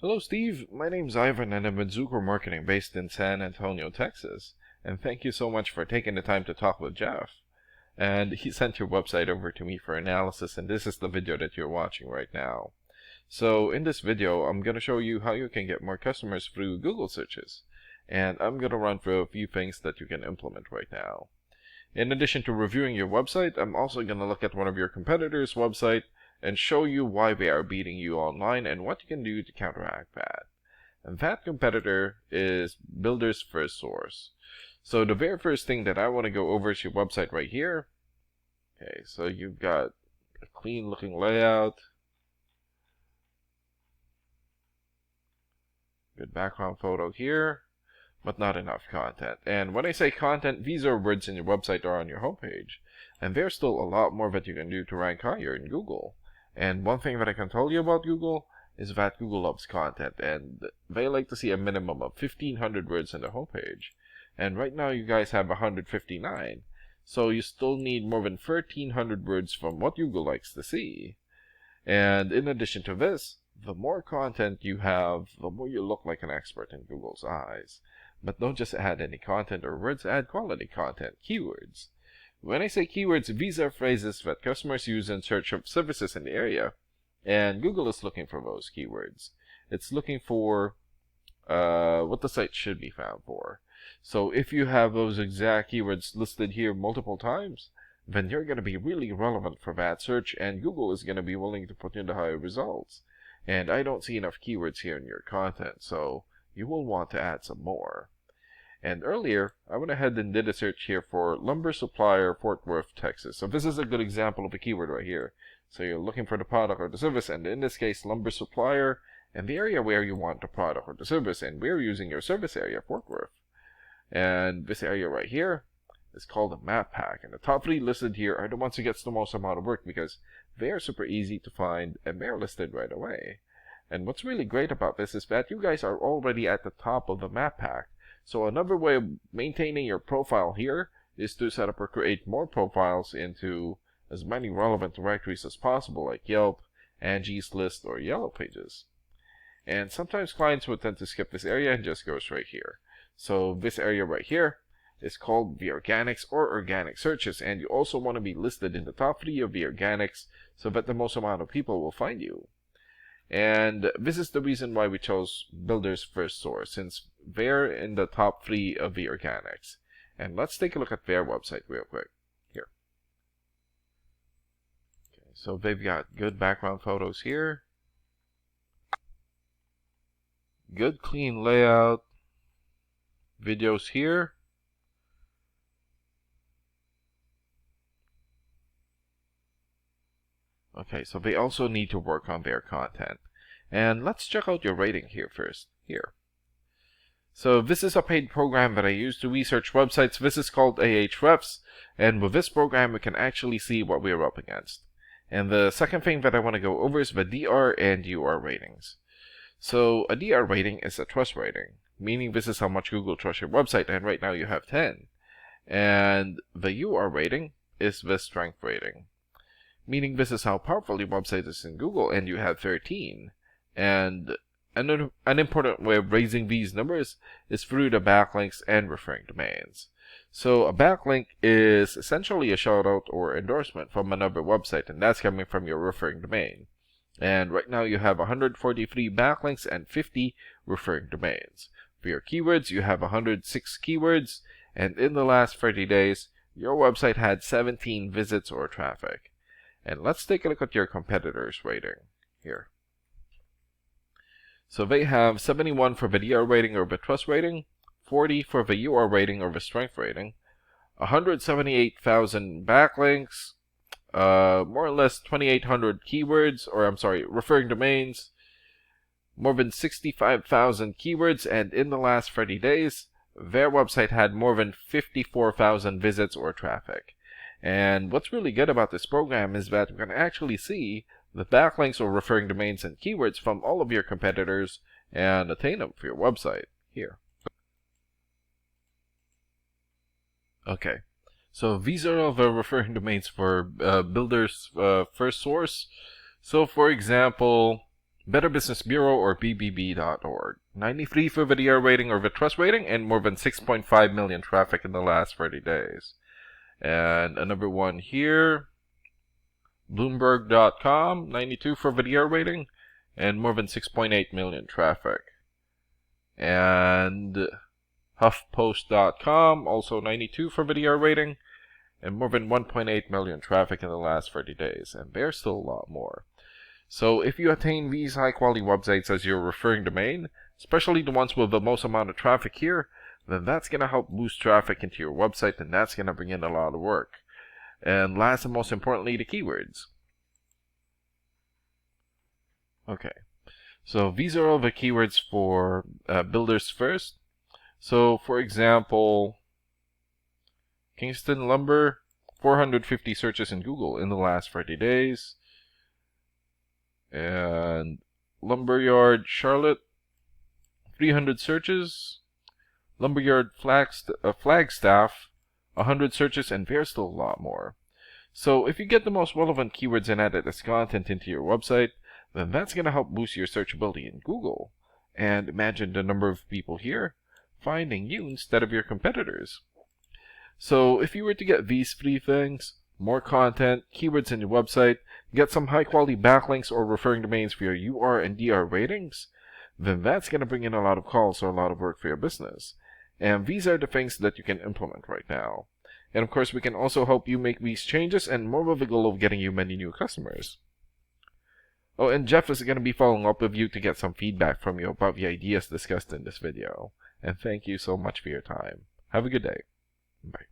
Hello, Steve. My name's Ivan, and I'm with Zucker Marketing based in San Antonio, Texas. And thank you so much for taking the time to talk with Jeff. And he sent your website over to me for analysis, and this is the video that you're watching right now. So in this video, I'm going to show you how you can get more customers through Google searches. And I'm going to run through a few things that you can implement right now. In addition to reviewing your website, I'm also going to look at one of your competitors' website and show you why they are beating you online and what you can do to counteract that. And that competitor is Builder's First Source. So the very first thing that I want to go over is your website right here. Okay, so you've got a clean looking layout, good background photo here, but not enough content. And when I say content, these are words in your website or on your homepage. And there's still a lot more that you can do to rank higher in Google. And one thing that I can tell you about Google is that Google loves content, and they like to see a minimum of 1,500 words on the homepage. And right now you guys have 159, so you still need more than 1,300 words from what Google likes to see. And in addition to this, the more content you have, the more you look like an expert in Google's eyes. But don't just add any content or words, add quality content, keywords. When I say keywords, these are phrases that customers use in search of services in the area, and Google is looking for those keywords. It's looking for what the site should be found for. So if you have those exact keywords listed here multiple times, then you're going to be really relevant for that search, and Google is going to be willing to put in the higher results. And I don't see enough keywords here in your content, so you will want to add some more. And earlier, I went ahead and did a search here for lumber supplier, Fort Worth, Texas. So this is a good example of a keyword right here. So you're looking for the product or the service, and in this case, lumber supplier, and the area where you want the product or the service, and we're using your service area, Fort Worth. And this area right here is called a map pack, and the top 3 listed here are the ones who gets the most amount of work because they're super easy to find and they're listed right away. And what's really great about this is that you guys are already at the top of the map pack. So another way of maintaining your profile here is to set up or create more profiles into as many relevant directories as possible, like Yelp, Angie's List, or Yellow Pages. And sometimes clients would tend to skip this area and just go straight here. So this area right here is called the organics or organic searches, and you also want to be listed in the top 3 of the organics so that the most amount of people will find you. And this is the reason why we chose Builder's First Source, since they're in the top 3 of the organics. And let's take a look at their website real quick. Here. Okay, so they've got good background photos here. Good clean layout. Videos here. Okay, so they also need to work on their content. And let's check out your rating here first. Here. So this is a paid program that I use to research websites. This is called Ahrefs, and with this program we can actually see what we're up against. And the second thing that I want to go over is the DR and UR ratings. So a DR rating is a trust rating, meaning this is how much Google trusts your website, and right now you have 10. And the UR rating is the strength rating, meaning this is how powerful your website is in Google, and you have 13. And an important way of raising these numbers is through the backlinks and referring domains. So a backlink is essentially a shoutout or endorsement from another website, and that's coming from your referring domain. And right now you have 143 backlinks and 50 referring domains. For your keywords, you have 106 keywords, and in the last 30 days, your website had 17 visits or traffic. And let's take a look at your competitors' rating here. So they have 71 for the DR rating or the trust rating, 40 for the UR rating or the strength rating, 178,000 backlinks, more or less 2,800 keywords, or I'm sorry, referring domains, more than 65,000 keywords, and in the last 30 days, their website had more than 54,000 visits or traffic. And what's really good about this program is that we can actually see the backlinks or referring domains and keywords from all of your competitors and attain them for your website here. Okay, so these are all the referring domains for Builder's First Source. So for example, Better Business Bureau or BBB.org. 93 for video rating or trust rating, and more than 6.5 million traffic in the last 30 days. And another one here, Bloomberg.com, 92 for video rating, and more than 6.8 million traffic. And HuffPost.com, also 92 for video rating, and more than 1.8 million traffic in the last 30 days. And there's still a lot more. So if you attain these high-quality websites as your referring domain, especially the ones with the most amount of traffic here, then that's going to help boost traffic into your website, and that's going to bring in a lot of work. And last and most importantly, the keywords. Okay, so these are all the keywords for builders first. So for example, Kingston Lumber, 450 searches in Google in the last 30 days. And Lumberyard Charlotte, 300 searches. Lumberyard Flagstaff, 100 searches, and there's still a lot more. So if you get the most relevant keywords and add it as content into your website, then that's going to help boost your searchability in Google. And imagine the number of people here finding you instead of your competitors. So if you were to get these three things, more content, keywords in your website, get some high quality backlinks or referring domains for your UR and DR ratings, then that's going to bring in a lot of calls or a lot of work for your business. And these are the things that you can implement right now. And of course, we can also help you make these changes and more with the goal of getting you many new customers. Oh, and Jeff is going to be following up with you to get some feedback from you about the ideas discussed in this video. And thank you so much for your time. Have a good day. Bye.